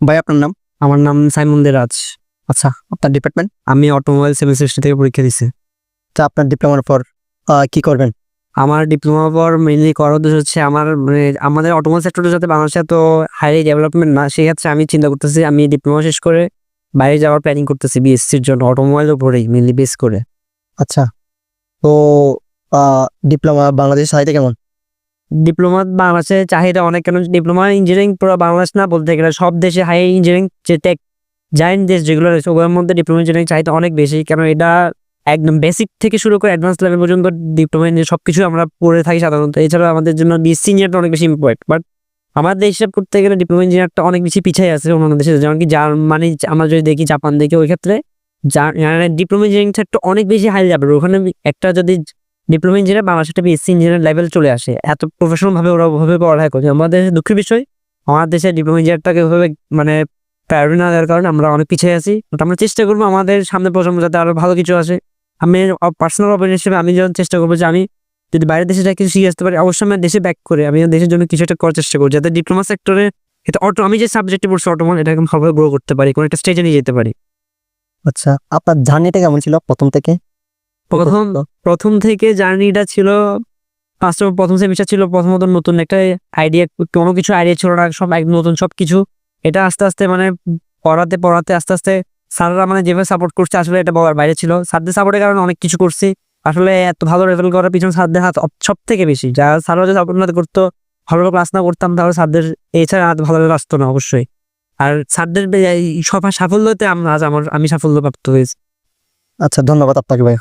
ভাই আপনার নাম? আমার নাম সাইমন দেরাজ। আচ্ছা, আপনার ডিপার্টমেন্ট? আমি অটোমোবাইল সেমিস্টার থেকে পরীক্ষা দিছি। তা আপনার ডিপ্লোমার পর কি করবেন? আমার ডিপ্লোমা পর মেইনলি করার উদ্দেশ্য হচ্ছে আমাদের অটোমোবাইল সেক্টরে যাতে বাংলাদেশে এত হাই ডেভেলপমেন্ট না, সেই ক্ষেত্রে আমি চিন্তা করতেছি আমি ডিপ্লোমা শেষ করে বাইরে যাওয়ার প্ল্যানিং করতেছি বিএসসির জন্য, অটোমোবাইলের উপরেই মেইনলি বেস করে। আচ্ছা, তো ডিপ্লোমা বাংলাদেশের চাহিদা কেমন? ডিপ্লোমা বাংলাদেশে চাহিদা অনেক, কেন ডিপ্লোমা ইঞ্জিনিয়ারিং পুরো বাংলাদেশ না বলতে গেলে সব দেশে হাই ইঞ্জিনিয়ারিং যে টেক জায়েন্ট দেশ যেগুলো রয়েছে ওগুলোর মধ্যে ডিপ্লোমা ইঞ্জিনিয়ারিং চাহিদা অনেক বেশি, কারণ এটা একদম বেসিক থেকে শুরু করে অ্যাডভান্স লেভেল পর্যন্ত ডিপ্লোমা ইঞ্জিনিয়ারিং সব কিছু আমরা পড়ে থাকি সাধারণত। এছাড়া আমাদের জন্য বিএসসি ইঞ্জিনিয়ারটা অনেক বেশি ইম্পর্টেন্ট, বাট আমাদের হিসাব করতে গেলে ডিপ্লোমা ইঞ্জিনিয়ারটা অনেক বেশি পিছিয়ে আছে অন্যান্য দেশে। যেমন কি জার্মানি আমরা যদি দেখি, জাপান দেখি, ওই ক্ষেত্রে ডিপ্লোমা ইঞ্জিনিয়ারিং সেক্টর অনেক বেশি হাই লেভেল। ওখানে একটা যদি ডিপ্লোমা ইঞ্জিনিয়ার বাংলাদেশে একটা বিএসসি ইঞ্জিনিয়ার লেভেল চলে আসে, এত প্রফেশনাল ভাবে ওরা ওভাবে পড়ালেখা করছে। আমাদের দুঃখের বিষয় আমাদের দেশে ডিপ্লোমা ইঞ্জিনিয়ারটাকে ওভাবে মানে প্রায়োরিটি না দেওয়ার কারণে আমরা অনেক পিছিয়ে আছি। বাট আমরা চেষ্টা করবো আমাদের সামনে প্রজন্ম যাতে আরো ভালো কিছু আসে। আমি পার্সোনাল অপিনিয়ন হিসেবে আমি যখন চেষ্টা করবো যে আমি যদি বাইরের দেশে যাই কিছু শিখে আসতে পারি, অবশ্যই আমি দেশে ব্যাক করে আমি দেশের জন্য কিছু একটা করার চেষ্টা করি, যাতে ডিপ্লোমা সেক্টরে এটা আমি যে সাবজেক্টে পড়ছি অটোমোবাইল, এটাকে ভালোভাবে গ্রো করতে পারি, কোনো একটা স্টেজে নিয়ে যেতে পারি। আচ্ছা, আপনার জার্নিটা কেমন ছিল প্রথম থেকে? প্রথম থেকে জার্নিটা ছিল প্রথম সেমিস্টার ছিল প্রথমত নতুন একটা আইডিয়া, কোনো কিছু আইডিয়া ছিল না, সব একদম নতুন সব কিছু। এটা আস্তে আস্তে মানে পড়াতে পড়াতে আস্তে আস্তে স্যাররা মানে যেভাবে সাপোর্ট করছে আসলে এটা বলার বাইরে ছিল। স্যারদের সাপোর্টের কারণে অনেক কিছু করছি। আসলে এত ভালো লেভেল করার পিছনে স্যারদের হাত সব থেকে বেশি। যারা স্যাররা যদি সাপোর্ট না করতো, ভালো ক্লাস না করতাম, তাহলে স্যারদের এছাড়া হাত ভালো আসতো না অবশ্যই। আর স্যারদের এই সবার সাফল্যতে আমি সাফল্য প্রাপ্ত হয়েছি। আচ্ছা, ধন্যবাদ আপনাকে ভাই।